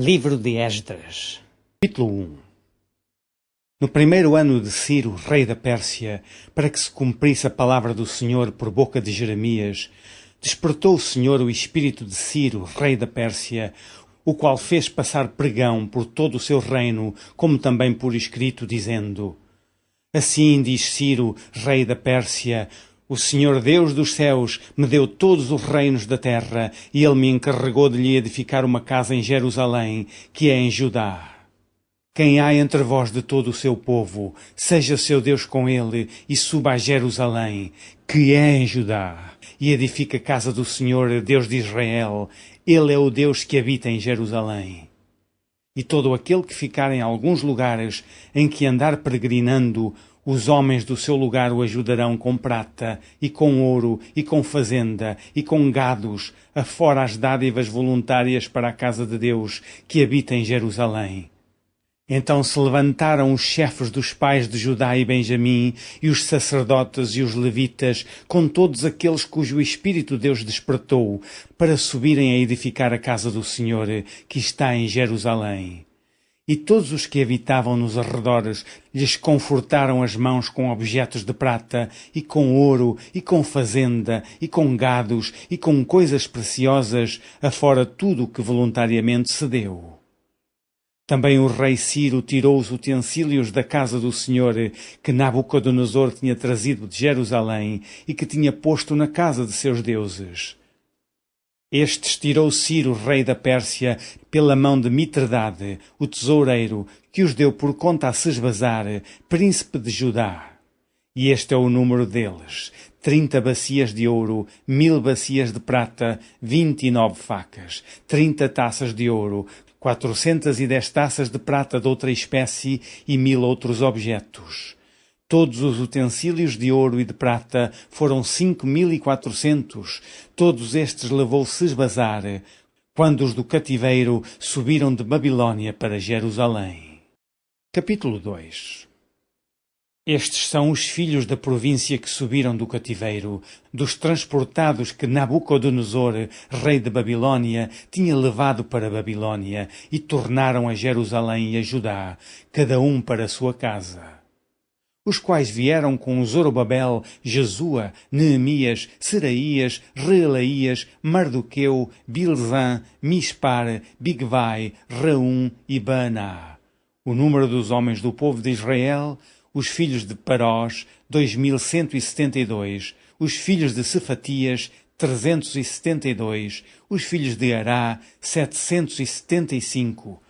Livro de Esdras. Capítulo 1. No primeiro ano de Ciro, rei da Pérsia, para que se cumprisse a palavra do Senhor por boca de Jeremias, despertou o Senhor o espírito de Ciro, rei da Pérsia, o qual fez passar pregão por todo o seu reino, como também por escrito, dizendo: Assim diz Ciro, rei da Pérsia: O Senhor Deus dos céus me deu todos os reinos da terra, e ele me encarregou de lhe edificar uma casa em Jerusalém, que é em Judá. Quem há entre vós de todo o seu povo, seja seu Deus com ele, e suba a Jerusalém, que é em Judá, e edifica a casa do Senhor, Deus de Israel. Ele é o Deus que habita em Jerusalém. E todo aquele que ficar em alguns lugares em que andar peregrinando, os homens do seu lugar o ajudarão com prata, e com ouro, e com fazenda, e com gados, afora as dádivas voluntárias para a casa de Deus, que habita em Jerusalém. Então se levantaram os chefes dos pais de Judá e Benjamim, e os sacerdotes e os levitas, com todos aqueles cujo espírito Deus despertou, para subirem a edificar a casa do Senhor, que está em Jerusalém. E todos os que habitavam nos arredores lhes confortaram as mãos com objetos de prata, e com ouro, e com fazenda, e com gados, e com coisas preciosas, afora tudo o que voluntariamente se deu. Também o rei Ciro tirou os utensílios da casa do Senhor, que Nabucodonosor tinha trazido de Jerusalém, e que tinha posto na casa de seus deuses. Estes tirou Ciro, rei da Pérsia, pela mão de Mitredade, o tesoureiro, que os deu por conta a Sesbazar, príncipe de Judá. E este é o número deles: 30 bacias de ouro, 1000 bacias de prata, 29 facas, 30 taças de ouro, 410 taças de prata de outra espécie e 1000 outros objetos. Todos os utensílios de ouro e de prata foram 5400. Todos estes levou Sesbazar, quando os do cativeiro subiram de Babilônia para Jerusalém. Capítulo 2. Estes são os filhos da província que subiram do cativeiro, dos transportados que Nabucodonosor, rei de Babilônia, tinha levado para a Babilônia, e tornaram a Jerusalém e a Judá, cada um para a sua casa. Os quais vieram com Zorobabel, Jesua, Neemias, Seraías, Reelaías, Mardoqueu, Bilzã, Mispar, Bigvai, Reum e Baaná. O número dos homens do povo de Israel: os filhos de Parós, 2172, os filhos de Cefatias, 372, os filhos de Ará, 775,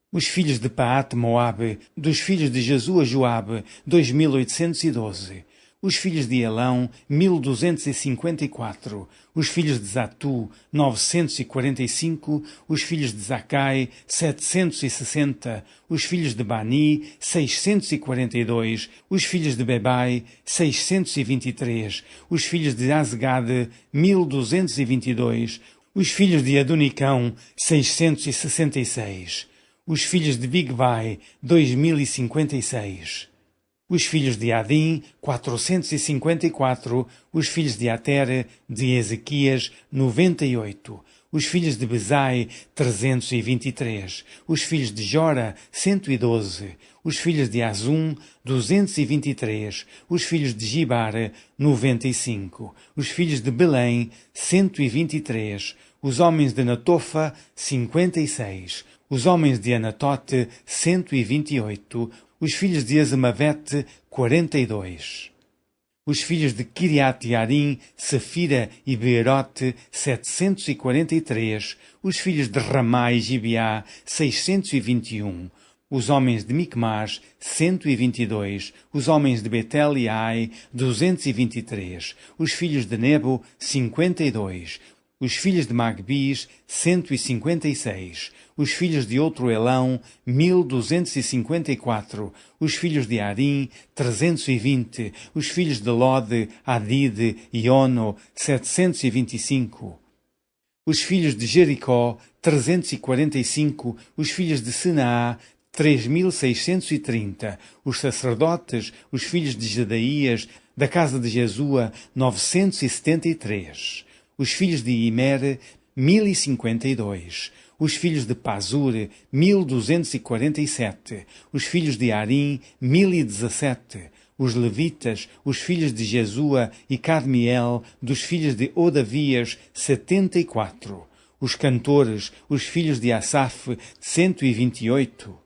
os filhos de Paate-Moabe, dos filhos de Jesua Joabe, 2812, os filhos de Elão, 1254, os filhos de Zatu, 945, os filhos de Zacai, 760, os filhos de Bani, 642, os filhos de Bebai, 623, os filhos de Azgade, 1222, os filhos de Adonicão, 666, os filhos de Bigvai, 2056. Os filhos de Adim, 454, os filhos de Ater, de Ezequias, 98, os filhos de Bezai, 323, os filhos de Jora, 112, os filhos de Azum, 223, os filhos de Gibar, 95, os filhos de Belém, 123, os homens de Natofa, 56, os homens de Anatote, 128, os filhos de Azemavete, 42. Os filhos de Kiriat-Jearim, Sefira e Beerote, 743. Os filhos de Ramá e Gibeá, 621. Os homens de Micmas, 122. Os homens de Betel e Ai, 223. Os filhos de Nebo, 52. Os filhos de Magbis, 156. Os filhos de outro Elão, 1254. Os filhos de Arim, 320. Os filhos de Lode, Adide e Ono, 725. Os filhos de Jericó, 345. Os filhos de Senaá, 3630. Os sacerdotes, os filhos de Jedaías, da casa de Jesua, 973. Os filhos de Imer, 1052. Os filhos de Pazur, 1247. Os filhos de Arim, 1017. Os levitas, os filhos de Jesua e Cadmiel, dos filhos de Odavias, 74. Os cantores, os filhos de Asaf, 128.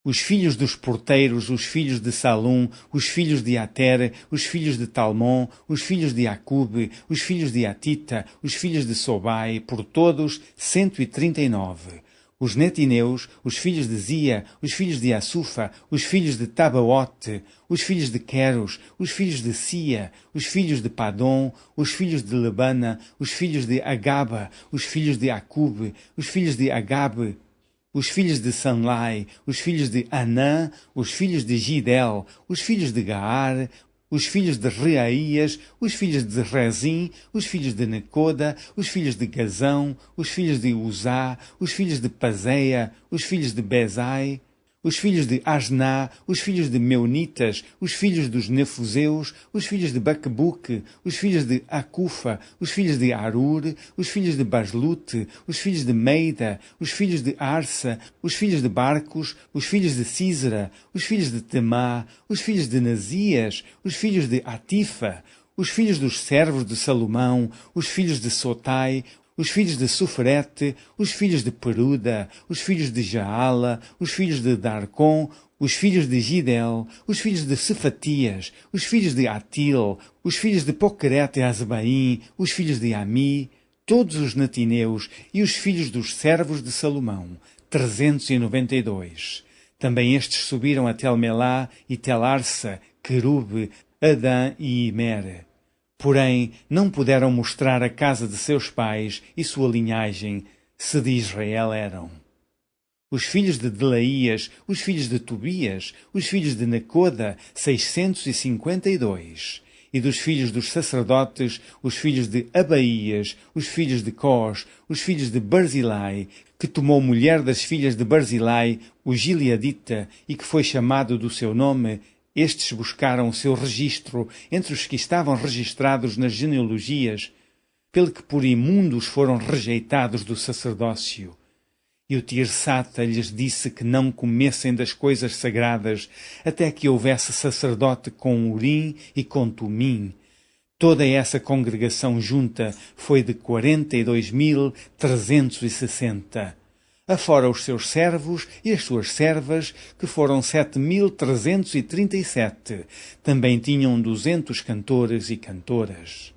Os filhos dos porteiros, os filhos de Salum, os filhos de Ater, os filhos de Talmon, os filhos de Acube, os filhos de Atita, os filhos de Sobai, por todos 139. Os netineus, os filhos de Zia, os filhos de Assufa, os filhos de Tabaote, os filhos de Queros, os filhos de Sia, os filhos de Padom, os filhos de Lebana, os filhos de Agaba, os filhos de Acube, os filhos de Agabe, os filhos de Sanlai, os filhos de Anã, os filhos de Gidel, os filhos de Gaar, os filhos de Reaías, os filhos de Rezim, os filhos de Necoda, os filhos de Gazão, os filhos de Uzá, os filhos de Pazeia, os filhos de Bezai, os filhos de Asná, os filhos de Meunitas, os filhos dos Nefuseus, os filhos de Baquebuque, os filhos de Acufa, os filhos de Arur, os filhos de Baslute, os filhos de Meida, os filhos de Arsa, os filhos de Barcos, os filhos de Císera, os filhos de Temá, os filhos de Nazias, os filhos de Atifa, os filhos dos servos de Salomão, os filhos de Sotai, os filhos de Suferete, os filhos de Peruda, os filhos de Jaala, os filhos de Darcon, os filhos de Gidel, os filhos de Cefatias, os filhos de Atil, os filhos de Poquerete e Azebaim, os filhos de Ami, todos os natineus e os filhos dos servos de Salomão, 392. Também estes subiram a Tel-Melá e Tel-Arsa, Querube, Adã e Imer. Porém, não puderam mostrar a casa de seus pais e sua linhagem, se de Israel eram. Os filhos de Delaías, os filhos de Tobias, os filhos de Necoda, 652. E dos filhos dos sacerdotes, os filhos de Abaías, os filhos de Cós, os filhos de Barzilai, que tomou mulher das filhas de Barzilai, o Gileadita, e que foi chamado do seu nome. Estes buscaram o seu registro entre os que estavam registrados nas genealogias, pelo que por imundos foram rejeitados do sacerdócio. E o Tirsata lhes disse que não comessem das coisas sagradas, até que houvesse sacerdote com Urim e com Tumim. Toda essa congregação junta foi de 42.360. Afora os seus servos e as suas servas, que foram 7.337. Também tinham 200 cantores e cantoras.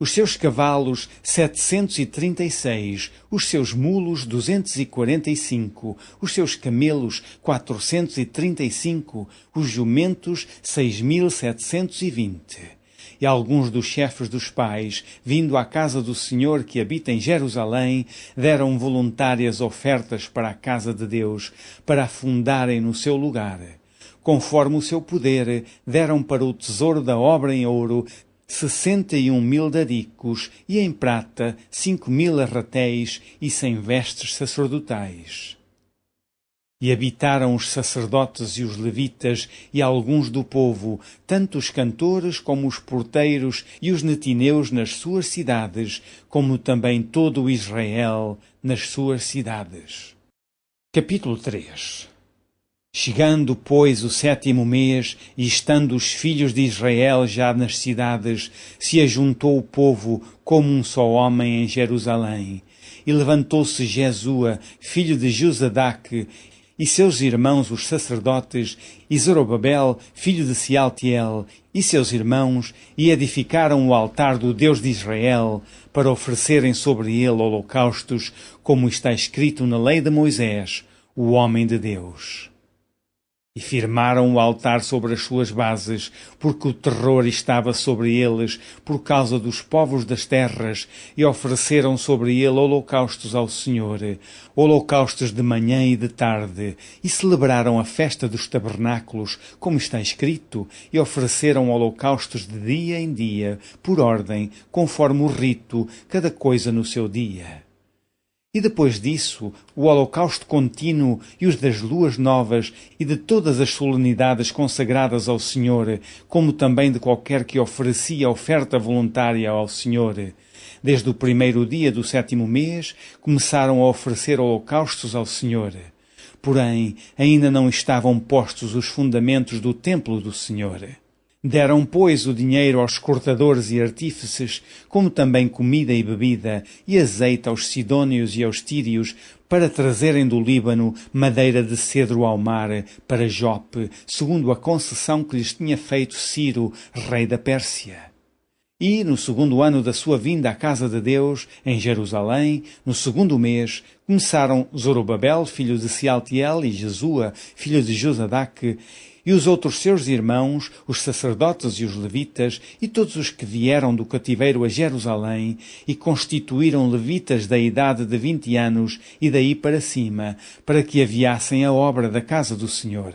Os seus cavalos, 736. Os seus mulos, 245. Os seus camelos, 435. Os jumentos, 6.720. E alguns dos chefes dos pais, vindo à casa do Senhor que habita em Jerusalém, deram voluntárias ofertas para a casa de Deus, para a fundarem no seu lugar. Conforme o seu poder, deram para o tesouro da obra em ouro 61.000 daricos, e em prata 5.000 arratéis e 100 vestes sacerdotais. E habitaram os sacerdotes e os levitas e alguns do povo, tanto os cantores como os porteiros e os netineus nas suas cidades, como também todo o Israel nas suas cidades. Capítulo 3. Chegando, pois, o 7º mês, e estando os filhos de Israel já nas cidades, se ajuntou o povo como um só homem em Jerusalém. E levantou-se Jesua, filho de Josadaque, e seus irmãos os sacerdotes, e Zorobabel, filho de Sealtiel, e seus irmãos, e edificaram o altar do Deus de Israel, para oferecerem sobre ele holocaustos, como está escrito na lei de Moisés, o homem de Deus. E firmaram o altar sobre as suas bases, porque o terror estava sobre eles, por causa dos povos das terras, e ofereceram sobre ele holocaustos ao Senhor, holocaustos de manhã e de tarde, e celebraram a festa dos tabernáculos, como está escrito, e ofereceram holocaustos de dia em dia, por ordem, conforme o rito, cada coisa no seu dia. E depois disso, o holocausto contínuo e os das luas novas e de todas as solenidades consagradas ao Senhor, como também de qualquer que oferecia oferta voluntária ao Senhor. desde o primeiro dia do 7º mês, começaram a oferecer holocaustos ao Senhor. Porém, ainda não estavam postos os fundamentos do templo do Senhor. Deram, pois, o dinheiro aos cortadores e artífices, como também comida e bebida, e azeite aos sidônios e aos tírios, para trazerem do Líbano madeira de cedro ao mar, para Jope, segundo a concessão que lhes tinha feito Ciro, rei da Pérsia. E, no 2º ano da sua vinda à casa de Deus, em Jerusalém, no 2º mês, começaram Zorobabel, filho de Sealtiel, e Jesua, filho de Josadaque, e os outros seus irmãos, os sacerdotes e os levitas, e todos os que vieram do cativeiro a Jerusalém, e constituíram levitas da idade de 20 anos e daí para cima, para que aviassem a obra da casa do Senhor.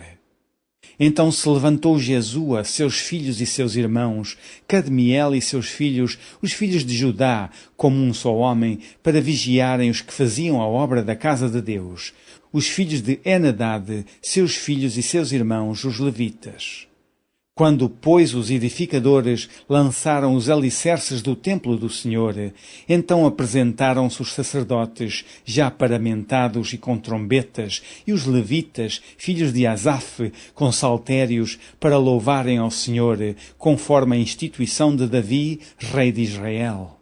Então se levantou Jesua, seus filhos e seus irmãos, Cadmiel e seus filhos, os filhos de Judá, como um só homem, para vigiarem os que faziam a obra da casa de Deus, os filhos de Henadad, seus filhos e seus irmãos, os levitas. Quando, pois, os edificadores lançaram os alicerces do templo do Senhor, então apresentaram-se os sacerdotes, já paramentados e com trombetas, e os levitas, filhos de Asaf, com saltérios, para louvarem ao Senhor, conforme a instituição de Davi, rei de Israel.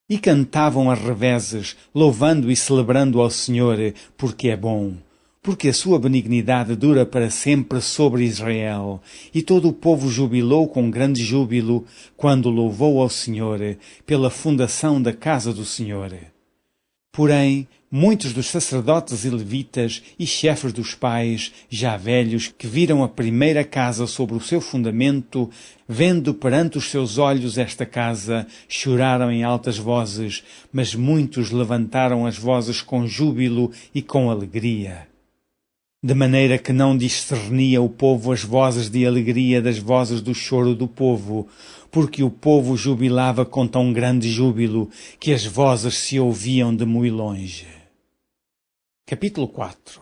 E cantavam a revezes, louvando e celebrando ao Senhor, porque é bom, porque a sua benignidade dura para sempre sobre Israel. E todo o povo jubilou com grande júbilo, quando louvou ao Senhor, pela fundação da casa do Senhor. Porém, muitos dos sacerdotes e levitas e chefes dos pais, já velhos, que viram a primeira casa sobre o seu fundamento, vendo perante os seus olhos esta casa, choraram em altas vozes, mas muitos levantaram as vozes com júbilo e com alegria. De maneira que não discernia o povo as vozes de alegria das vozes do choro do povo, porque o povo jubilava com tão grande júbilo que as vozes se ouviam de muito longe. Capítulo 4.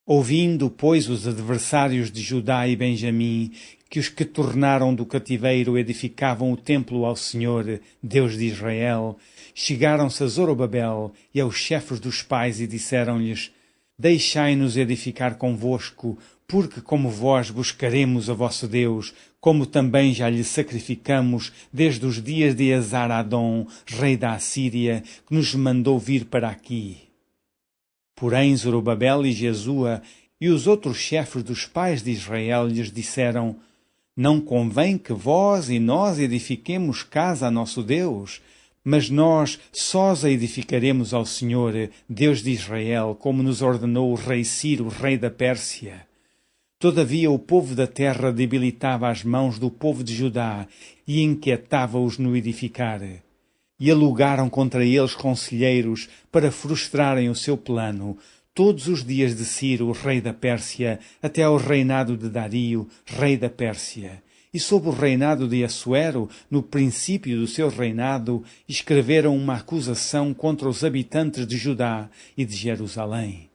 Ouvindo, pois, os adversários de Judá e Benjamim, que os que tornaram do cativeiro edificavam o templo ao Senhor, Deus de Israel, chegaram-se a Zorobabel e aos chefes dos pais e disseram-lhes: Deixai-nos edificar convosco, porque como vós buscaremos a vosso Deus, como também já lhe sacrificamos desde os dias de Esar-Adom, rei da Assíria, que nos mandou vir para aqui. Porém Zorobabel e Jesua e os outros chefes dos pais de Israel lhes disseram: Não convém que vós e nós edifiquemos casa a nosso Deus, mas nós sós a edificaremos ao Senhor, Deus de Israel, como nos ordenou o rei Ciro, rei da Pérsia. Todavia o povo da terra debilitava as mãos do povo de Judá e inquietava-os no edificar. E alugaram contra eles conselheiros para frustrarem o seu plano, todos os dias de Ciro, rei da Pérsia, até ao reinado de Dario, rei da Pérsia. E sob o reinado de Assuero, no princípio do seu reinado, escreveram uma acusação contra os habitantes de Judá e de Jerusalém.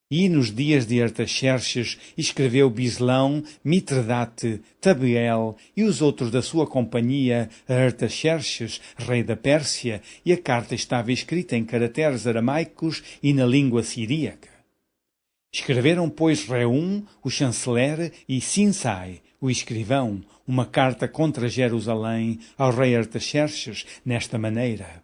E nos dias de Artaxerxes escreveu Bislão, Mitredate, Tabeel e os outros da sua companhia a Artaxerxes, rei da Pérsia, e a carta estava escrita em caracteres aramaicos e na língua siríaca. Escreveram, pois, Reum, o chanceler, e Sinsai, o escrivão, uma carta contra Jerusalém ao rei Artaxerxes, nesta maneira.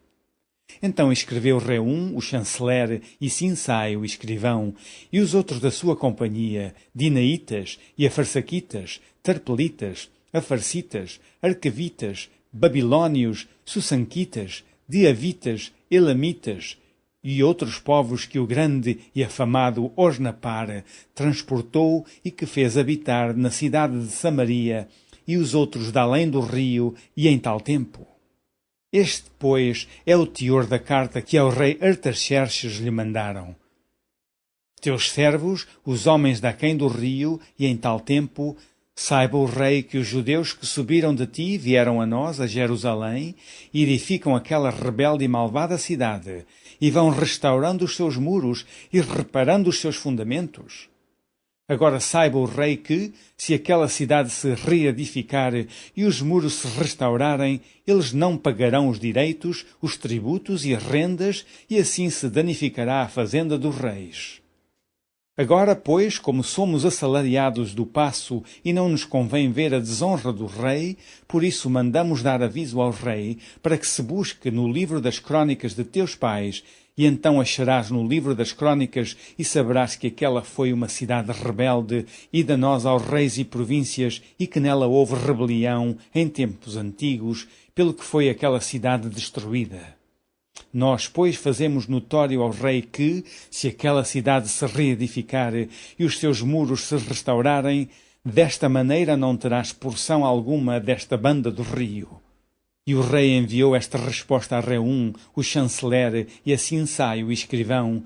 Então escreveu Reum, o chanceler, e Sinsai, o escrivão, e os outros da sua companhia, Dinaitas e Afarsaquitas, Tarpelitas, Afarsitas, Arcavitas, Babilônios, Sussanquitas, Diavitas, Elamitas, e outros povos que o grande e afamado Osnapar transportou e que fez habitar na cidade de Samaria, e os outros de além do rio e em tal tempo. Este, pois, é o teor da carta que ao rei Artaxerxes lhe mandaram. Teus servos, os homens daquém do rio, e em tal tempo, saiba o rei que os judeus que subiram de ti vieram a nós, a Jerusalém, e edificam aquela rebelde e malvada cidade, e vão restaurando os seus muros e reparando os seus fundamentos. Agora saiba o rei que, se aquela cidade se reedificar e os muros se restaurarem, eles não pagarão os direitos, os tributos e as rendas, e assim se danificará a fazenda dos reis. Agora, pois, como somos assalariados do paço e não nos convém ver a desonra do rei, por isso mandamos dar aviso ao rei, para que se busque no livro das crônicas de teus pais, e então acharás no livro das crônicas e saberás que aquela foi uma cidade rebelde e danosa aos reis e províncias, e que nela houve rebelião em tempos antigos, pelo que foi aquela cidade destruída. Nós, pois, fazemos notório ao rei que, se aquela cidade se reedificar e os seus muros se restaurarem, desta maneira não terás porção alguma desta banda do rio. E o rei enviou esta resposta a Reum, o chanceler, e a Sinsai, o escrivão,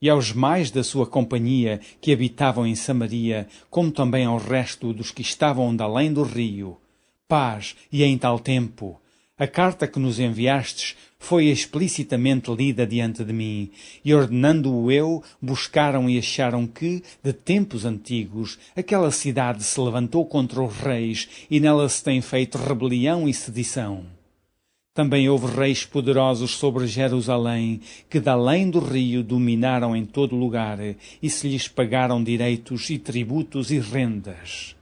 e aos mais da sua companhia que habitavam em Samaria, como também ao resto dos que estavam de além do rio. Paz, e em tal tempo. A carta que nos enviastes foi explicitamente lida diante de mim, e ordenando-o eu, buscaram e acharam que, de tempos antigos, aquela cidade se levantou contra os reis, e nela se tem feito rebelião e sedição. Também houve reis poderosos sobre Jerusalém, que de além do rio dominaram em todo lugar, e se lhes pagaram direitos e tributos e rendas.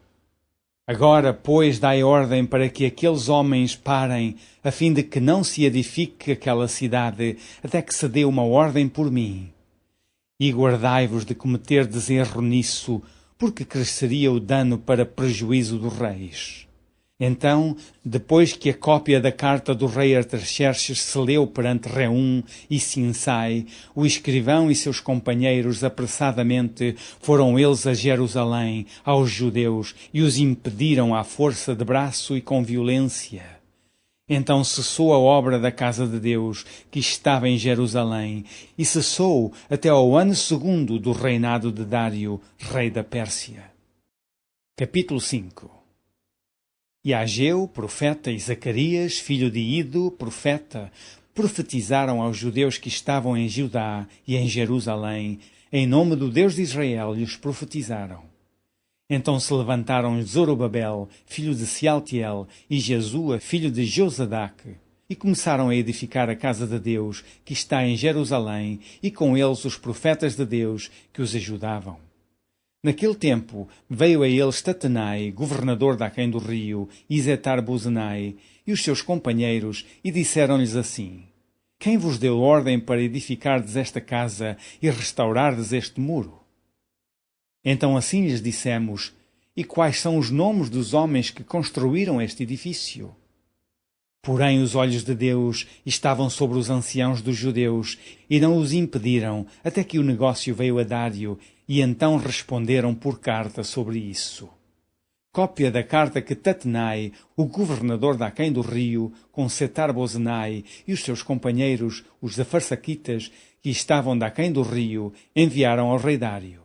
Agora, pois, dai ordem para que aqueles homens parem, a fim de que não se edifique aquela cidade, até que se dê uma ordem por mim. E guardai-vos de cometerdes erro nisso, porque cresceria o dano para prejuízo dos reis. Então, depois que a cópia da carta do rei Artaxerxes se leu perante Reum e Sinsai, o escrivão e seus companheiros apressadamente foram eles a Jerusalém, aos judeus, e os impediram à força de braço e com violência. Então cessou a obra da casa de Deus, que estava em Jerusalém, e cessou até ao ano 2º do reinado de Dário, rei da Pérsia. Capítulo 5. E Ageu, profeta, e Zacarias, filho de Ido, profeta, profetizaram aos judeus que estavam em Judá e em Jerusalém, em nome do Deus de Israel, lhes profetizaram. Então se levantaram Zorobabel, filho de Sealtiel, e Jesua, filho de Josadaque, e começaram a edificar a casa de Deus, que está em Jerusalém, e com eles os profetas de Deus que os ajudavam. Naquele tempo veio a eles Tatenai, governador de aquém do rio, e Zetar-Bozenai, e os seus companheiros, e disseram-lhes assim: Quem vos deu ordem para edificardes esta casa e restaurardes este muro? Então assim lhes dissemos: E quais são os nomes dos homens que construíram este edifício? Porém os olhos de Deus estavam sobre os anciãos dos judeus, e não os impediram, até que o negócio veio a Dário, e então responderam por carta sobre isso. Cópia da carta que Tatenai, o governador de aquém do rio, com Setar-Bozenai e os seus companheiros, os Afarsaquitas, que estavam de aquém do rio, enviaram ao rei Dário.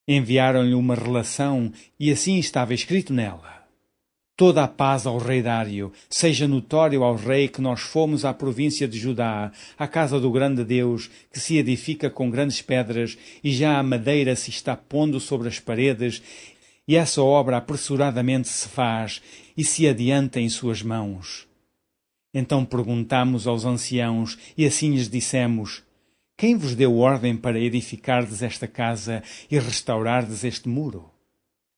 Enviaram-lhe uma relação, e assim estava escrito nela: Toda a paz ao rei Dário, seja notório ao rei que nós fomos à província de Judá, à casa do grande Deus, que se edifica com grandes pedras, e já a madeira se está pondo sobre as paredes, e essa obra apressuradamente se faz, e se adianta em suas mãos. Então perguntamos aos anciãos, e assim lhes dissemos: Quem vos deu ordem para edificardes esta casa e restaurardes este muro?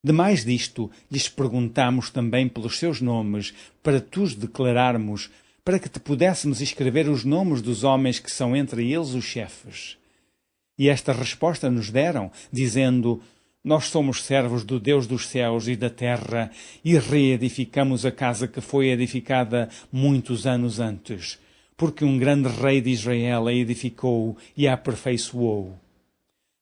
Demais disto, lhes perguntamos também pelos seus nomes, para tu-os declararmos, para que te pudéssemos escrever os nomes dos homens que são entre eles os chefes. E esta resposta nos deram, dizendo: Nós somos servos do Deus dos céus e da terra, e reedificamos a casa que foi edificada muitos anos antes, porque um grande rei de Israel a edificou e a aperfeiçoou.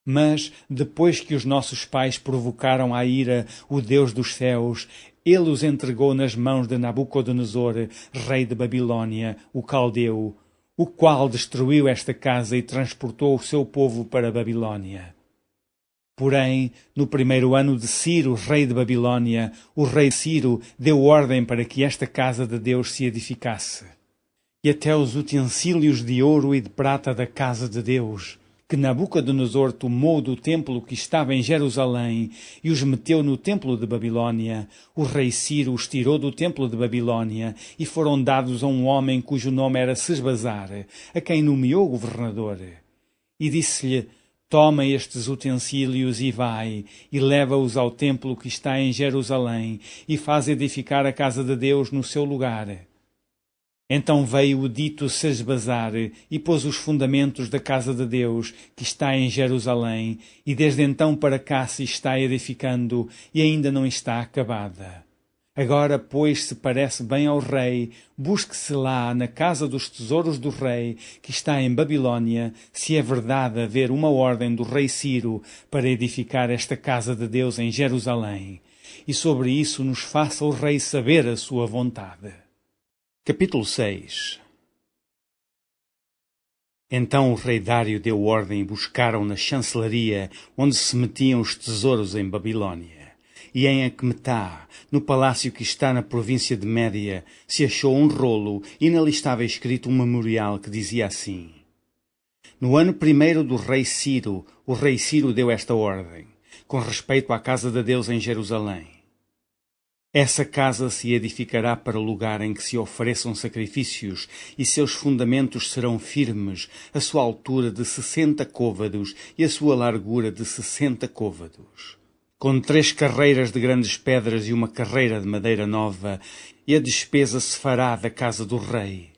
Mas, depois que os nossos pais provocaram à ira o Deus dos céus, ele os entregou nas mãos de Nabucodonosor, rei de Babilônia, o caldeu, o qual destruiu esta casa e transportou o seu povo para a Babilônia. Porém, no 1º ano de Ciro, rei de Babilônia, o rei Ciro deu ordem para que esta casa de Deus se edificasse. E até os utensílios de ouro e de prata da casa de Deus, que que Nabucodonosor tomou do templo que estava em Jerusalém e os meteu no templo de Babilônia, o rei Ciro os tirou do templo de Babilônia e foram dados a um homem cujo nome era Sesbazar, a quem nomeou governador. E disse-lhe: Toma estes utensílios e vai, e leva-os ao templo que está em Jerusalém, e faz edificar a casa de Deus no seu lugar. Então veio o dito Sesbazar e pôs os fundamentos da casa de Deus, que está em Jerusalém, e desde então para cá se está edificando, e ainda não está acabada. Agora, pois, se parece bem ao rei, busque-se lá, na casa dos tesouros do rei, que está em Babilônia, se é verdade haver uma ordem do rei Ciro para edificar esta casa de Deus em Jerusalém. E sobre isso nos faça o rei saber a sua vontade. Capítulo 6. Então o rei Dário deu ordem e buscaram na chancelaria onde se metiam os tesouros em Babilônia. E em Aqumetá, no palácio que está na província de Média, se achou um rolo e nele estava escrito um memorial que dizia assim: No ano primeiro do rei Ciro, o rei Ciro deu esta ordem, com respeito à casa de Deus em Jerusalém. Essa casa se edificará para o lugar em que se ofereçam sacrifícios, e seus fundamentos serão firmes, a sua altura de 60 côvados e a sua largura de 60 côvados. Com 3 carreiras de grandes pedras e uma carreira de madeira nova, e a despesa se fará da casa do rei.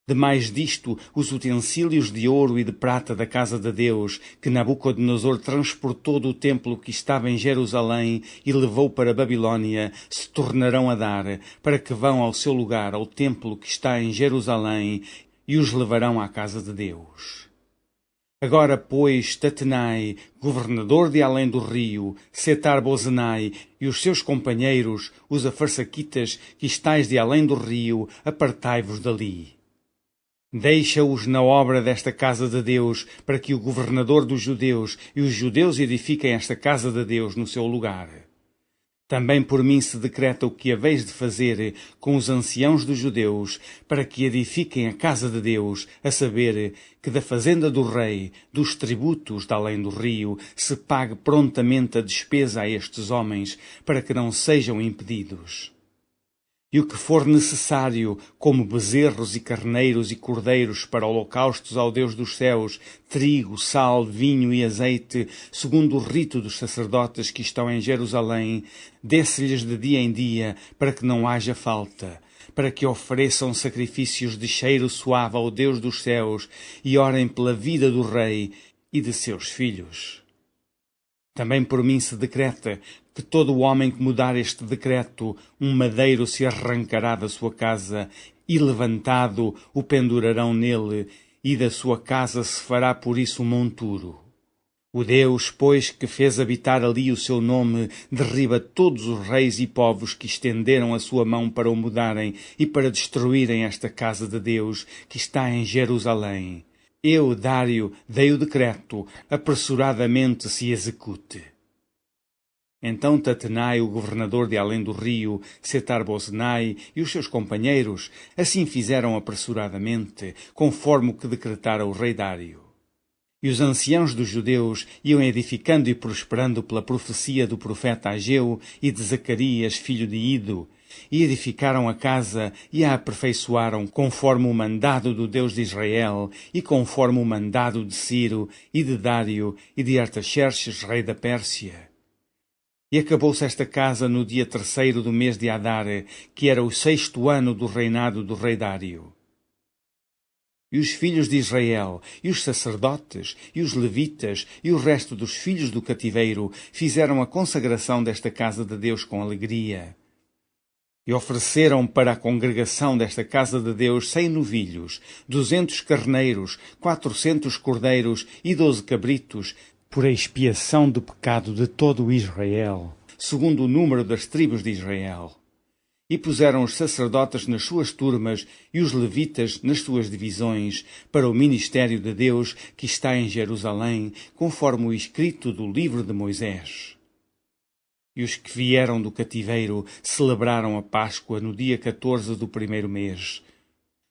Demais disto, os utensílios de ouro e de prata da casa de Deus, que Nabucodonosor transportou do templo que estava em Jerusalém e levou para Babilônia, se tornarão a dar, para que vão ao seu lugar, ao templo que está em Jerusalém, e os levarão à casa de Deus. Agora, pois, Tatenai, governador de além do rio, Setar-Bozenai e os seus companheiros, os afarsaquitas, que estais de além do rio, apartai-vos dali. Deixa-os na obra desta casa de Deus, para que o governador dos judeus e os judeus edifiquem esta casa de Deus no seu lugar. Também por mim se decreta o que haveis de fazer com os anciãos dos judeus, para que edifiquem a casa de Deus, a saber, que da fazenda do rei, dos tributos de além do rio, se pague prontamente a despesa a estes homens, para que não sejam impedidos. E o que for necessário, como bezerros e carneiros e cordeiros para holocaustos ao Deus dos céus, trigo, sal, vinho e azeite, segundo o rito dos sacerdotes que estão em Jerusalém, dê-se-lhes de dia em dia, para que não haja falta, para que ofereçam sacrifícios de cheiro suave ao Deus dos céus e orem pela vida do rei e de seus filhos. Também por mim se decreta que todo o homem que mudar este decreto, um madeiro se arrancará da sua casa, e levantado o pendurarão nele, e da sua casa se fará por isso um monturo. O Deus, pois, que fez habitar ali o seu nome, derriba todos os reis e povos que estenderam a sua mão para o mudarem e para destruírem esta casa de Deus, que está em Jerusalém. Eu, Dário, dei o decreto, apressuradamente se execute. Então Tatenai, o governador de além do rio, Setar-Bozenai e os seus companheiros, assim fizeram apressuradamente, conforme o que decretara o rei Dário. E os anciãos dos judeus iam edificando e prosperando pela profecia do profeta Ageu e de Zacarias, filho de Ido, e edificaram a casa e a aperfeiçoaram conforme o mandado do Deus de Israel e conforme o mandado de Ciro e de Dário e de Artaxerxes, rei da Pérsia. E acabou-se esta casa no dia 3º do mês de Adar, que era o 6º ano do reinado do rei Dário. E os filhos de Israel, e os sacerdotes, e os levitas, e o resto dos filhos do cativeiro fizeram a consagração desta casa de Deus com alegria. E ofereceram para a congregação desta casa de Deus 100 novilhos, 200 carneiros, 400 cordeiros e 12 cabritos, por expiação do pecado de todo o Israel, segundo o número das tribos de Israel. E puseram os sacerdotes nas suas turmas e os levitas nas suas divisões, para o ministério de Deus que está em Jerusalém, conforme o escrito do livro de Moisés. E os que vieram do cativeiro celebraram a Páscoa no dia 14 do primeiro mês.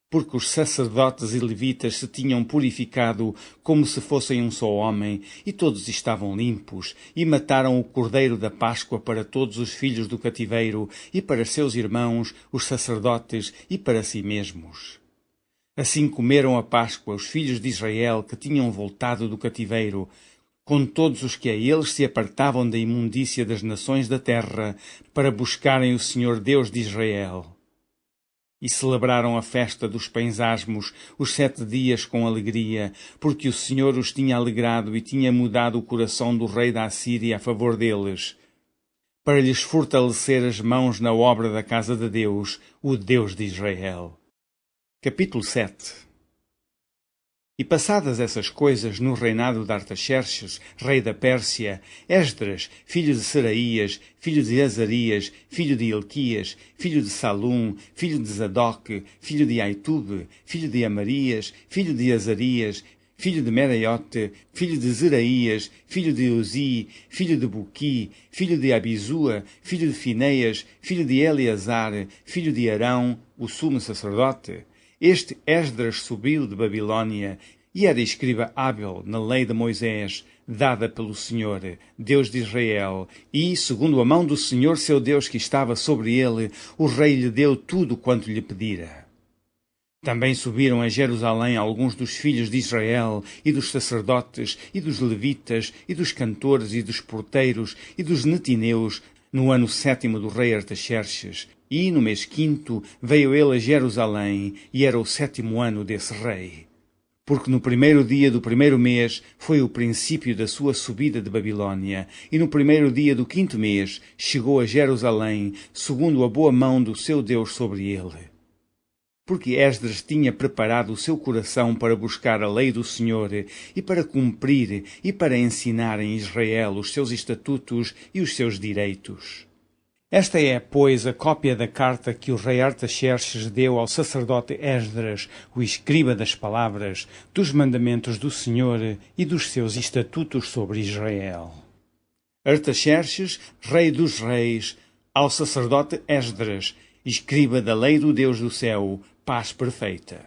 porque os sacerdotes e levitas se tinham purificado como se fossem um só homem, e todos estavam limpos, e mataram o cordeiro da Páscoa para todos os filhos do cativeiro, e para seus irmãos, os sacerdotes, e para si mesmos. Assim comeram a Páscoa os filhos de Israel que tinham voltado do cativeiro, com todos os que a eles se apartavam da imundícia das nações da terra, para buscarem o Senhor Deus de Israel. E celebraram a festa dos pães asmos, os 7 dias com alegria, porque o Senhor os tinha alegrado e tinha mudado o coração do rei da Assíria a favor deles, para lhes fortalecer as mãos na obra da casa de Deus, o Deus de Israel. Capítulo 7. E passadas essas coisas, no reinado de Artaxerxes, rei da Pérsia, Esdras, filho de Seraías, filho de Azarias, filho de Ilquias, filho de Salum, filho de Zadoc, filho de Aitube, filho de Amarias, filho de Azarias, filho de Meraiote, filho de Zeraías, filho de Uzi, filho de Buqui, filho de Abizua, filho de Fineias, filho de Eleazar, filho de Arão, o sumo sacerdote. Este Esdras subiu de Babilônia e era escriba hábil na lei de Moisés, dada pelo Senhor, Deus de Israel, e, segundo a mão do Senhor seu Deus que estava sobre ele, o rei lhe deu tudo quanto lhe pedira. Também subiram a Jerusalém alguns dos filhos de Israel, e dos sacerdotes, e dos levitas, e dos cantores, e dos porteiros, e dos netineus, no ano 7º do rei Artaxerxes, e no mês 5º veio ele a Jerusalém, e era o 7º ano desse rei. Porque no 1º dia do 1º mês foi o princípio da sua subida de Babilônia, e no 1º dia do 5º mês chegou a Jerusalém, segundo a boa mão do seu Deus sobre ele. Porque Esdras tinha preparado o seu coração para buscar a lei do Senhor, e para cumprir e para ensinar em Israel os seus estatutos e os seus direitos. Esta é, pois, a cópia da carta que o rei Artaxerxes deu ao sacerdote Esdras, o escriba das palavras, dos mandamentos do Senhor e dos seus estatutos sobre Israel. Artaxerxes, rei dos reis, ao sacerdote Esdras, escriba da lei do Deus do céu, paz perfeita.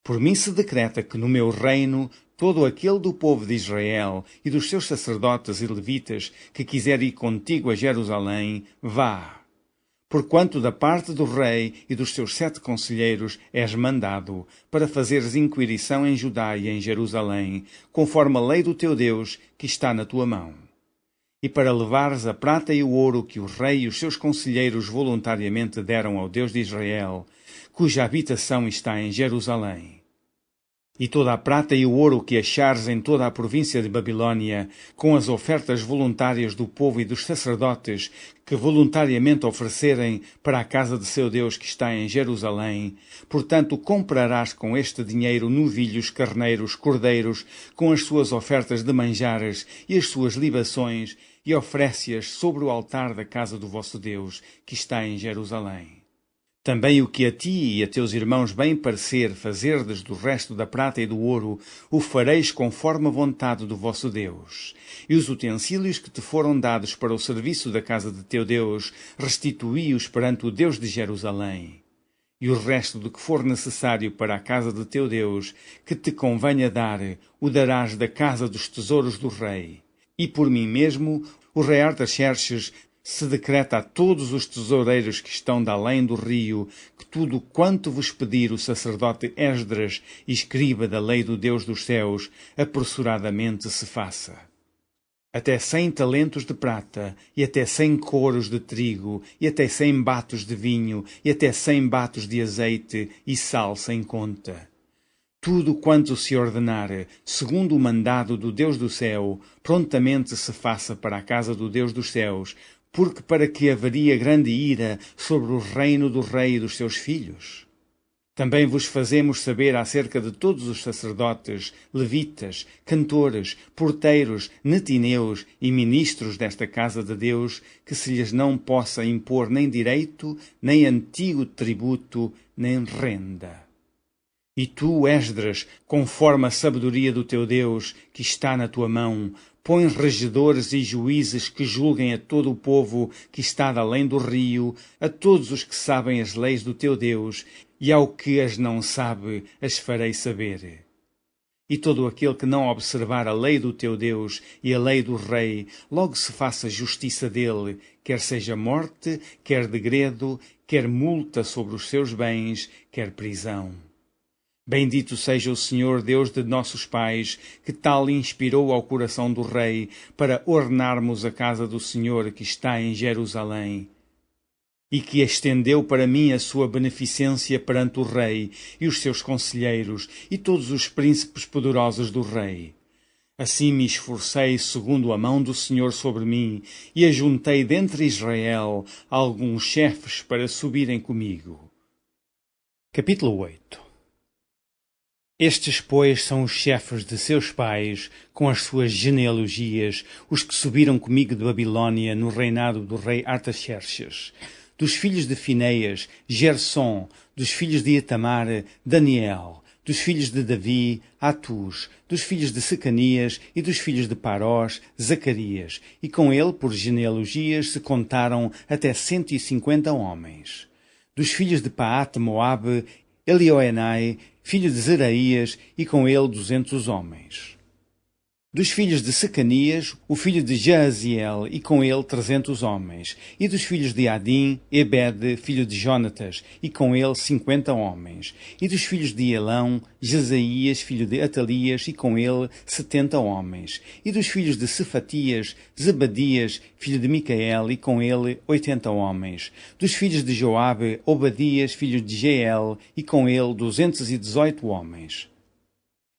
Por mim se decreta que no meu reino todo aquele do povo de Israel e dos seus sacerdotes e levitas que quiser ir contigo a Jerusalém, vá. Porquanto da parte do rei e dos seus 7 conselheiros és mandado, para fazeres inquirição em Judá e em Jerusalém, conforme a lei do teu Deus que está na tua mão. E para levares a prata e o ouro que o rei e os seus conselheiros voluntariamente deram ao Deus de Israel, cuja habitação está em Jerusalém. E toda a prata e o ouro que achares em toda a província de Babilônia, com as ofertas voluntárias do povo e dos sacerdotes, que voluntariamente oferecerem para a casa de seu Deus que está em Jerusalém, portanto comprarás com este dinheiro novilhos, carneiros, cordeiros, com as suas ofertas de manjares e as suas libações, e oferece-as sobre o altar da casa do vosso Deus, que está em Jerusalém. Também o que a ti e a teus irmãos bem parecer fazerdes do resto da prata e do ouro, o fareis conforme a vontade do vosso Deus. E os utensílios que te foram dados para o serviço da casa de teu Deus, restituí-os perante o Deus de Jerusalém. E o resto do que for necessário para a casa de teu Deus, que te convenha dar, o darás da casa dos tesouros do rei. E por mim mesmo, o rei Artaxerxes, se decreta a todos os tesoureiros que estão de além do rio, que tudo quanto vos pedir o sacerdote Esdras, escriba da lei do Deus dos céus, apressuradamente se faça. Até 100 talentos de prata, e até 100 coros de trigo, e até 100 batos de vinho, e até 100 batos de azeite, e sal sem conta. Tudo quanto se ordenar, segundo o mandado do Deus do céu, prontamente se faça para a casa do Deus dos céus, porque para que haveria grande ira sobre o reino do rei e dos seus filhos. Também vos fazemos saber acerca de todos os sacerdotes, levitas, cantores, porteiros, netineus e ministros desta casa de Deus, que se lhes não possa impor nem direito, nem antigo tributo, nem renda. E tu, Esdras, conforme a sabedoria do teu Deus, que está na tua mão, põe regedores e juízes que julguem a todo o povo que está de além do rio, a todos os que sabem as leis do teu Deus, e ao que as não sabe, as farei saber. E todo aquele que não observar a lei do teu Deus e a lei do rei, logo se faça justiça dele, quer seja morte, quer degredo, quer multa sobre os seus bens, quer prisão. Bendito seja o Senhor Deus de nossos pais, que tal inspirou ao coração do rei, para ornarmos a casa do Senhor que está em Jerusalém, e que estendeu para mim a sua beneficência perante o rei e os seus conselheiros e todos os príncipes poderosos do rei. Assim me esforcei segundo a mão do Senhor sobre mim, e ajuntei dentre Israel alguns chefes para subirem comigo. Capítulo 8. Estes, pois, são os chefes de seus pais, com as suas genealogias, os que subiram comigo de Babilônia no reinado do rei Artaxerxes. Dos filhos de Fineias, Gersom; dos filhos de Itamar, Daniel; dos filhos de Davi, Atus; dos filhos de Secanias e dos filhos de Parós, Zacarias. E com ele, por genealogias, se contaram até 150 homens. Dos filhos de Paate-Moabe, Elioenai, filho de Zeraías, e com ele 200 homens. Dos filhos de Secanias, o filho de Jaaziel, e com ele 300 homens. E dos filhos de Adim, Ebed, filho de Jonatas, e com ele 50 homens. E dos filhos de Elão, Jesaías, filho de Atalias, e com ele 70 homens. E dos filhos de Cefatias, Zebadias, filho de Micael, e com ele 80 homens. Dos filhos de Joabe, Obadias, filho de Jeiel, e com ele 218 homens.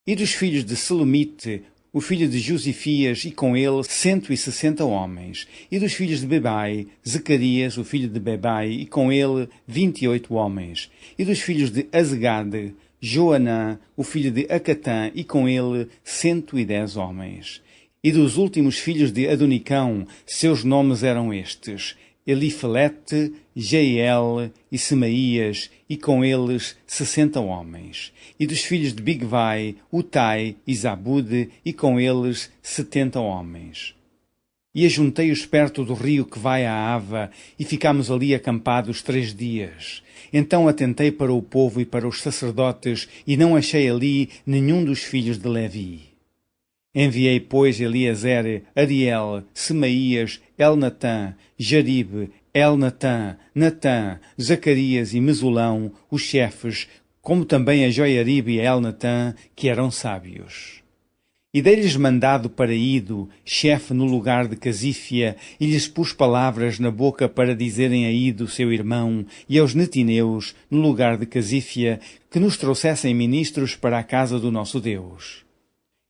E dos filhos de Selomite, o filho de Josifias, e com ele 160 homens. E dos filhos de Bebai, Zacarias, o filho de Bebai, e com ele 28 homens. E dos filhos de Azegade, Joanã, o filho de Acatã, e com ele 110 homens. E dos últimos filhos de Adonicão, seus nomes eram estes: Elifelete, Jeiel e Semaías, e com eles 60 homens. E dos filhos de Bigvai, Utai e Zabude, e com eles 70 homens. E ajuntei-os perto do rio que vai à Ava, e ficámos ali acampados 3 dias. Então atentei para o povo e para os sacerdotes, e não achei ali nenhum dos filhos de Levi. Enviei, pois, Eliezer, Ariel, Semaías, Elnatã, Jaribe, Elnatã, Natã, Zacarias e Mesulão, os chefes, como também a Joiaribe e a Elnatã, que eram sábios. E dei-lhes mandado para Ido, chefe no lugar de Casífia, e lhes pus palavras na boca para dizerem a Ido, seu irmão, e aos netineus, no lugar de Casífia, que nos trouxessem ministros para a casa do nosso Deus.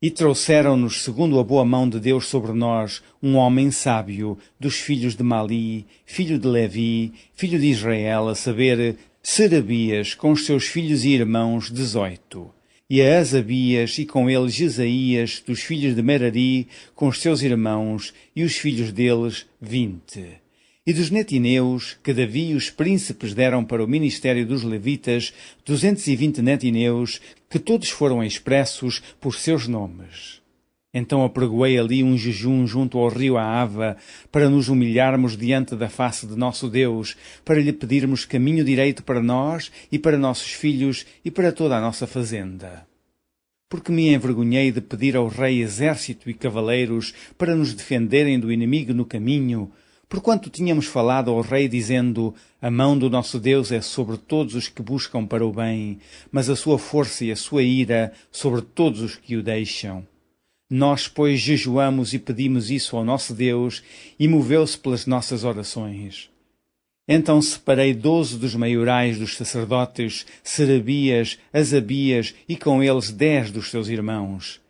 E trouxeram-nos, segundo a boa mão de Deus sobre nós, um homem sábio, dos filhos de Mali, filho de Levi, filho de Israel, a saber, Serabias, com os seus filhos e irmãos, 18. E a Asabias, e com ele Jesaías, dos filhos de Merari, com os seus irmãos, e os filhos deles, 20. E dos netineus, que Davi e os príncipes deram para o ministério dos levitas, 220 netineus, que todos foram expressos por seus nomes. Então apregoei ali um jejum junto ao rio Ava, para nos humilharmos diante da face de nosso Deus, para lhe pedirmos caminho direito para nós e para nossos filhos e para toda a nossa fazenda. Porque me envergonhei de pedir ao rei exército e cavaleiros para nos defenderem do inimigo no caminho, porquanto tínhamos falado ao rei dizendo: a mão do nosso Deus é sobre todos os que buscam para o bem, mas a sua força e a sua ira sobre todos os que o deixam. Nós, pois, jejuamos e pedimos isso ao nosso Deus, e moveu-se pelas nossas orações. Então separei 12 dos maiorais dos sacerdotes, Serabias, Asabias, e com eles 10 dos seus irmãos.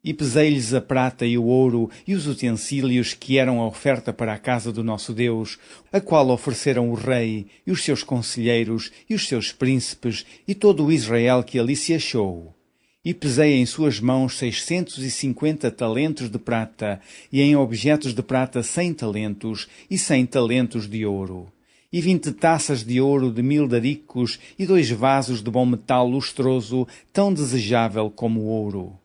E pesei-lhes a prata e o ouro e os utensílios que eram a oferta para a casa do nosso Deus, a qual ofereceram o rei e os seus conselheiros e os seus príncipes e todo o Israel que ali se achou. E pesei em suas mãos 650 talentos de prata, e em objetos de prata 100 talentos, e 100 talentos de ouro. E 20 taças de ouro de 1000 daricos, e 2 vasos de bom metal lustroso, tão desejável como o ouro.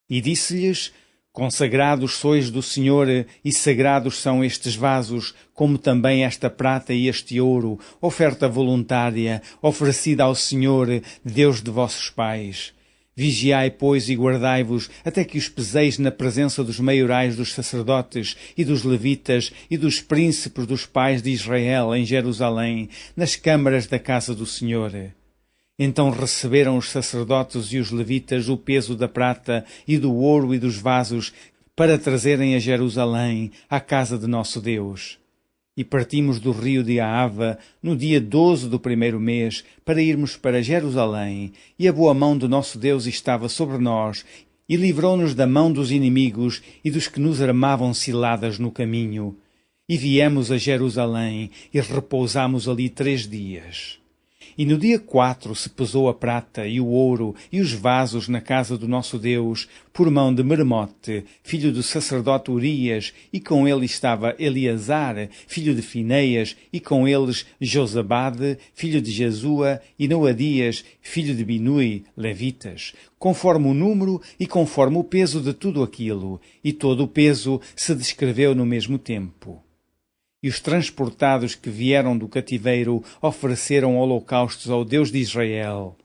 E disse-lhes: Consagrados sois do Senhor, e sagrados são estes vasos, como também esta prata e este ouro, oferta voluntária, oferecida ao Senhor, Deus de vossos pais. Vigiai, pois, e guardai-vos, até que os peseis na presença dos maiorais dos sacerdotes e dos levitas e dos príncipes dos pais de Israel em Jerusalém, nas câmaras da casa do Senhor. Então receberam os sacerdotes e os levitas o peso da prata e do ouro e dos vasos para trazerem a Jerusalém, à casa de nosso Deus. E partimos do rio de Ahava no dia 12 do primeiro mês para irmos para Jerusalém, e a boa mão do nosso Deus estava sobre nós, e livrou-nos da mão dos inimigos e dos que nos armavam ciladas no caminho. E viemos a Jerusalém e repousámos ali 3 dias. E no dia 4 se pesou a prata e o ouro e os vasos na casa do nosso Deus, por mão de Meremote, filho do sacerdote Urias, e com ele estava Eleazar, filho de Fineias, e com eles Josabade, filho de Jesua, e Noadias, filho de Binui, levitas, conforme o número e conforme o peso de tudo aquilo, e todo o peso se descreveu no mesmo tempo. E os transportados que vieram do cativeiro ofereceram holocaustos ao Deus de Israel.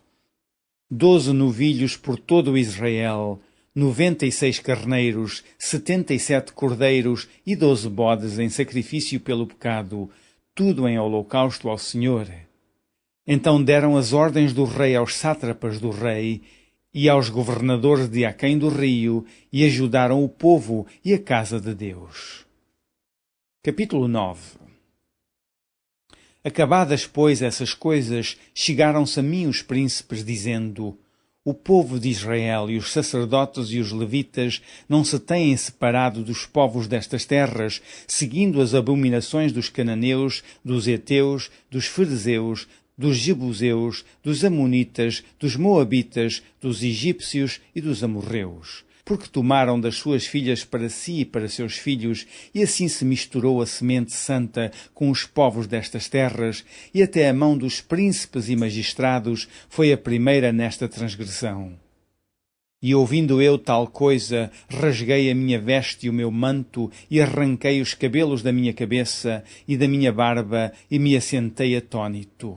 12 novilhos por todo o Israel, 96 carneiros, 77 cordeiros e 12 bodes em sacrifício pelo pecado, tudo em holocausto ao Senhor. Então deram as ordens do rei aos sátrapas do rei e aos governadores de aquém do rio, e ajudaram o povo e a casa de Deus. Capítulo 9. Acabadas, pois, essas coisas, chegaram-se a mim os príncipes, dizendo: O povo de Israel e os sacerdotes e os levitas não se têm separado dos povos destas terras, seguindo as abominações dos cananeus, dos heteus, dos ferezeus, dos jebuseus, dos amonitas, dos moabitas, dos egípcios e dos amorreus. Porque tomaram das suas filhas para si e para seus filhos, e assim se misturou a semente santa com os povos destas terras, e até a mão dos príncipes e magistrados foi a primeira nesta transgressão. E ouvindo eu tal coisa, rasguei a minha veste e o meu manto, e arranquei os cabelos da minha cabeça e da minha barba, e me assentei atônito.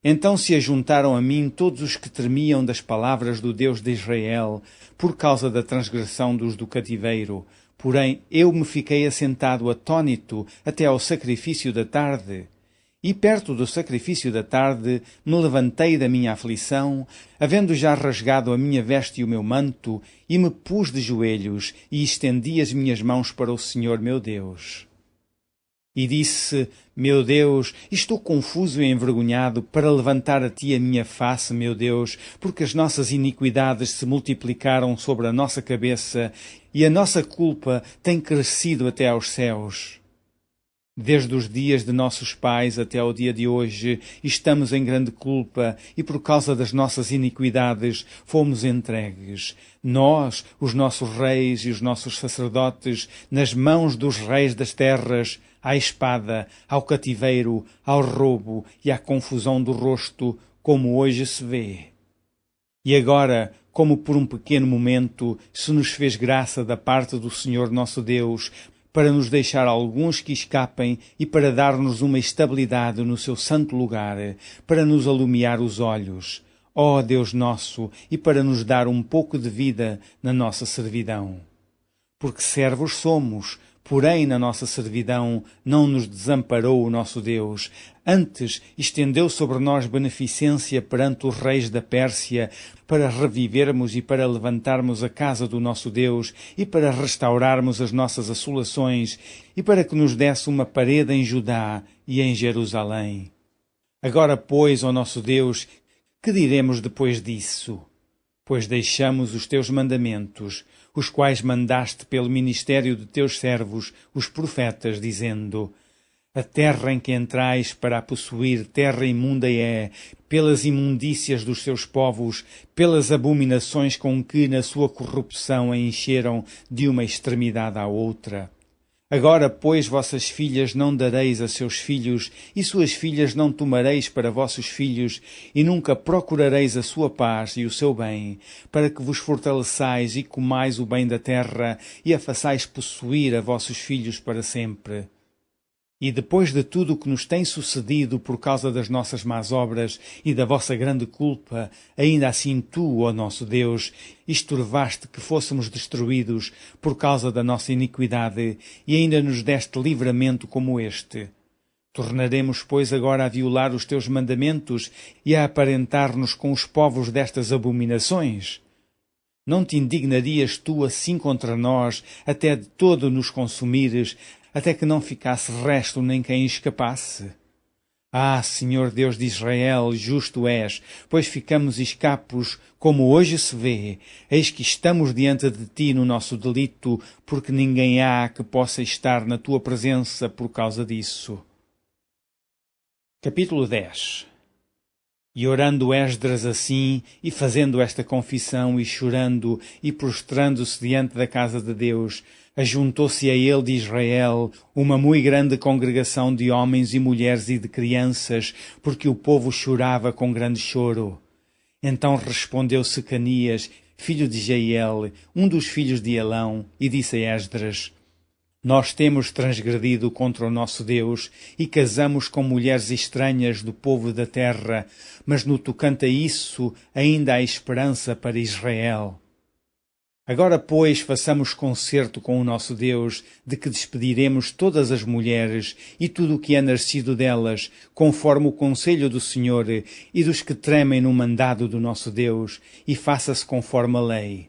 Então se ajuntaram a mim todos os que tremiam das palavras do Deus de Israel, por causa da transgressão dos do cativeiro. Porém, eu me fiquei assentado atônito até ao sacrifício da tarde. E perto do sacrifício da tarde me levantei da minha aflição, havendo já rasgado a minha veste e o meu manto, e me pus de joelhos e estendi as minhas mãos para o Senhor meu Deus. E disse: Meu Deus, estou confuso e envergonhado para levantar a ti a minha face, meu Deus, porque as nossas iniquidades se multiplicaram sobre a nossa cabeça e a nossa culpa tem crescido até aos céus. Desde os dias de nossos pais até ao dia de hoje, estamos em grande culpa, e por causa das nossas iniquidades fomos entregues, nós, os nossos reis e os nossos sacerdotes, nas mãos dos reis das terras, à espada, ao cativeiro, ao roubo e à confusão do rosto, como hoje se vê. E agora, como por um pequeno momento, se nos fez graça da parte do Senhor nosso Deus, para nos deixar alguns que escapem e para dar-nos uma estabilidade no seu santo lugar, para nos alumiar os olhos, ó Deus nosso, e para nos dar um pouco de vida na nossa servidão. Porque servos somos, porém na nossa servidão não nos desamparou o nosso Deus. Antes estendeu sobre nós beneficência perante os reis da Pérsia, para revivermos e para levantarmos a casa do nosso Deus, e para restaurarmos as nossas assolações, e para que nos desse uma parede em Judá e em Jerusalém. Agora, pois, ó nosso Deus, que diremos depois disso? Pois deixamos os teus mandamentos, os quais mandaste pelo ministério de teus servos, os profetas, dizendo: A terra em que entrais para a possuir, terra imunda é, pelas imundícias dos seus povos, pelas abominações com que na sua corrupção a encheram de uma extremidade à outra. Agora, pois, vossas filhas não dareis a seus filhos, e suas filhas não tomareis para vossos filhos, e nunca procurareis a sua paz e o seu bem, para que vos fortaleçais e comais o bem da terra, e a façais possuir a vossos filhos para sempre. E depois de tudo o que nos tem sucedido por causa das nossas más obras e da vossa grande culpa, ainda assim tu, ó nosso Deus, estorvaste que fôssemos destruídos por causa da nossa iniquidade e ainda nos deste livramento como este. Tornaremos, pois, agora a violar os teus mandamentos e a aparentar-nos com os povos destas abominações? Não te indignarias tu assim contra nós, até de todo nos consumires, até que não ficasse resto nem quem escapasse? Ah, Senhor Deus de Israel, justo és, pois ficamos escapos, como hoje se vê. Eis que estamos diante de ti no nosso delito, porque ninguém há que possa estar na tua presença por causa disso. Capítulo 10. E orando Esdras assim, e fazendo esta confissão, e chorando, e prostrando-se diante da casa de Deus, ajuntou-se a ele de Israel uma muito grande congregação de homens e mulheres e de crianças, porque o povo chorava com grande choro. Então respondeu Secanias, filho de Jeiel, um dos filhos de Elão, e disse a Esdras: Nós temos transgredido contra o nosso Deus e casamos com mulheres estranhas do povo da terra, mas no tocante a isso ainda há esperança para Israel. Agora, pois, façamos concerto com o nosso Deus, de que despediremos todas as mulheres e tudo o que é nascido delas, conforme o conselho do Senhor e dos que tremem no mandado do nosso Deus, e faça-se conforme a lei.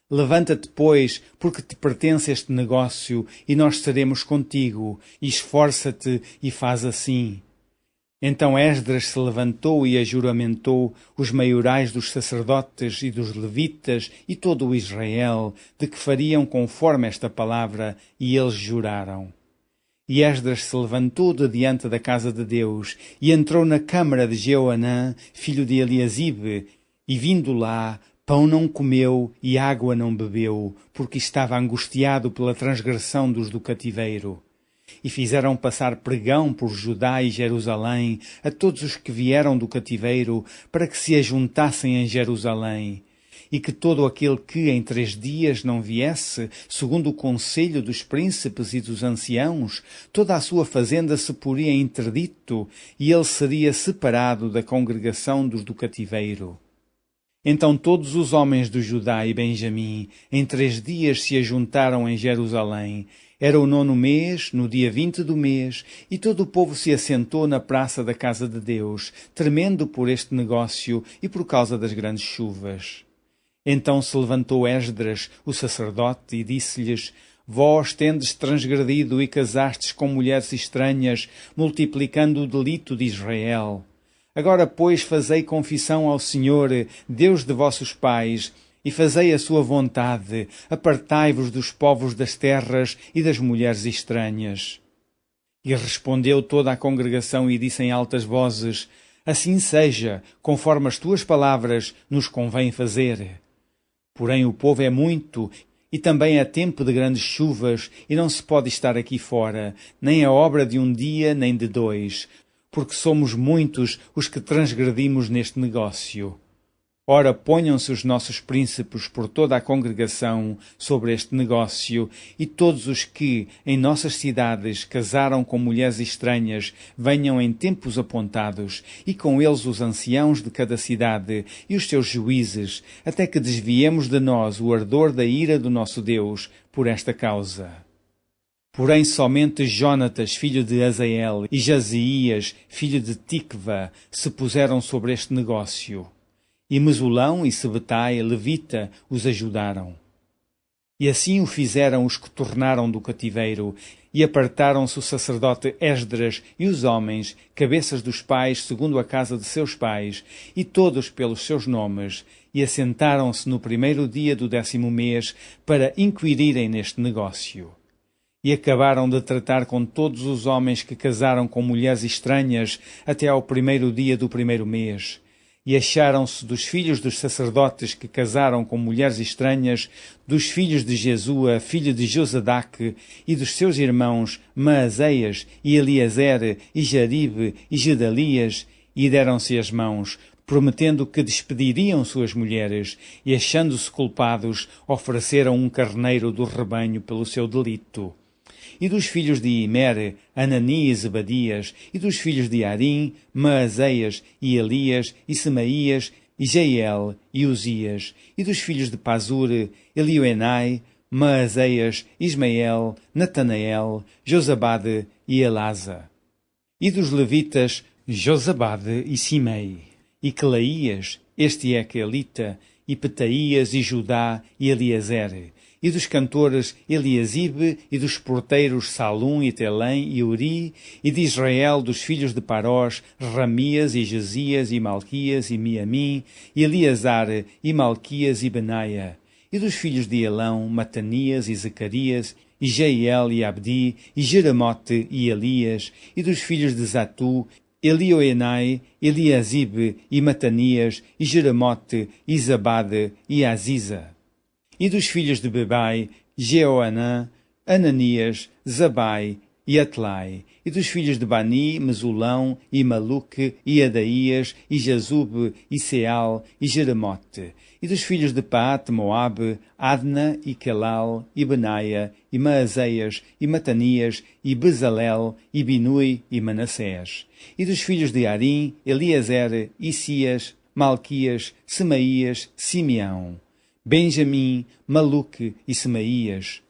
Levanta-te, pois, porque te pertence este negócio, e nós seremos contigo, e esforça-te e faz assim. Então Esdras se levantou e ajuramentou os maiorais dos sacerdotes e dos levitas e todo o Israel, de que fariam conforme esta palavra, e eles juraram. E Esdras se levantou de diante da casa de Deus, e entrou na câmara de Jeoanã, filho de Eliasibe, e vindo lá, pão não comeu e água não bebeu, porque estava angustiado pela transgressão dos do cativeiro. E fizeram passar pregão por Judá e Jerusalém a todos os que vieram do cativeiro, para que se ajuntassem em Jerusalém, e que todo aquele que em 3 dias não viesse, segundo o conselho dos príncipes e dos anciãos, toda a sua fazenda se poria em interdito, e ele seria separado da congregação dos do cativeiro. Então todos os homens de Judá e Benjamim em 3 dias se ajuntaram em Jerusalém. Era o 9º mês, no dia 20 do mês, e todo o povo se assentou na praça da casa de Deus, tremendo por este negócio e por causa das grandes chuvas. Então se levantou Esdras, o sacerdote, e disse-lhes: Vós tendes transgredido e casastes com mulheres estranhas, multiplicando o delito de Israel. Agora, pois, fazei confissão ao Senhor, Deus de vossos pais, e fazei a sua vontade, apartai-vos dos povos das terras e das mulheres estranhas. E respondeu toda a congregação e disse em altas vozes: Assim seja, conforme as tuas palavras nos convém fazer. Porém o povo é muito, e também é tempo de grandes chuvas, e não se pode estar aqui fora, nem é obra de um dia nem de 2, porque somos muitos os que transgredimos neste negócio. Ora, ponham-se os nossos príncipes por toda a congregação sobre este negócio, e todos os que, em nossas cidades, casaram com mulheres estranhas, venham em tempos apontados, e com eles os anciãos de cada cidade e os seus juízes, até que desviemos de nós o ardor da ira do nosso Deus por esta causa. Porém somente Jonatas, filho de Azael, e Jazias, filho de Tikva, se puseram sobre este negócio. E Mesulão e Sebetai, levita, os ajudaram. E assim o fizeram os que tornaram do cativeiro, e apartaram-se o sacerdote Esdras e os homens, cabeças dos pais, segundo a casa de seus pais, e todos pelos seus nomes, e assentaram-se no 1º dia do 10º mês, para inquirirem neste negócio. E acabaram de tratar com todos os homens que casaram com mulheres estranhas até ao 1º dia do 1º mês. E acharam-se dos filhos dos sacerdotes que casaram com mulheres estranhas, dos filhos de Jesua, filho de Josadaque, e dos seus irmãos Maazéias, e Eliezer, e Jaribe, e Gedalias, e deram-se as mãos, prometendo que despediriam suas mulheres, e achando-se culpados, ofereceram um carneiro do rebanho pelo seu delito. E dos filhos de Imer, Anani e Zebadias, e dos filhos de Arim, Maazéias, e Elias, e Semaías, e Jeiel, e Uzias, e dos filhos de Pazur, Elioenai, Maazéias, Ismael, Natanael, Josabade e Elasa. E dos levitas, Josabade e Simei, e Quelaías, este é Quelita, e Petaías, e Judá, e Eliezer, e dos cantores Eliasibe, e dos porteiros Salum, e Telém, e Uri, e de Israel dos filhos de Parós, Ramias, e Jezias, e Malquias, e Miamim, e Eleazar, e Malquias, e Benaia, e dos filhos de Elão, Matanias, e Zacarias, e Jeiel, e Abdi, e Jeremote, e Elias, e dos filhos de Zatu, Elioenai, Eliasibe, e Matanias, e Jeremote, e Zabade, e Aziza. E dos filhos de Bebai, Jeoanã, Ananias, Zabai e Atlai. E dos filhos de Bani, Mesulão, e Maluque, e Adaías, e Jazube, e Seal, e Jeremote. E dos filhos de Paate, Moabe, Adna, e Kelal, e Benaia, e Maazéias, e Matanias, e Bezalel, e Binui, e Manassés. E dos filhos de Arim, Eliezer, Isias, Malquias, Semaías, Simeão, Benjamim, Maluque e Semaías.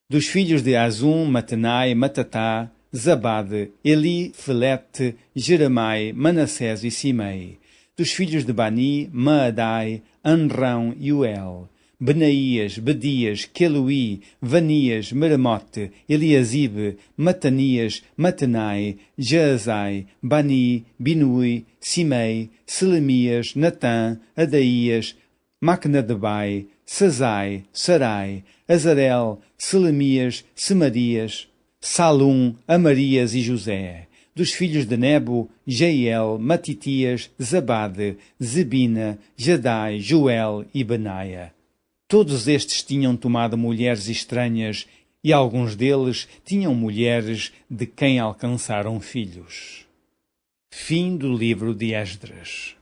Dos filhos de Azum, Matenai, Matatá, Zabade, Eli, Felete, Jeremai, Manassés e Simei. Dos filhos de Bani, Maadai, Anrão e Uel. Benaías, Bedias, Queluí, Vanias, Meremote, Eliasibe, Matanias, Matenai, Jaazai, Bani, Binui, Simei, Selemias, Natã, Adaías, Macnadebai, Sazai, Sarai, Azarel, Selemias, Semarias, Salum, Amarias e José. Dos filhos de Nebo, Jeiel, Matitias, Zabade, Zebina, Jadai, Joel e Benaia. Todos estes tinham tomado mulheres estranhas, e alguns deles tinham mulheres de quem alcançaram filhos. Fim do livro de Esdras.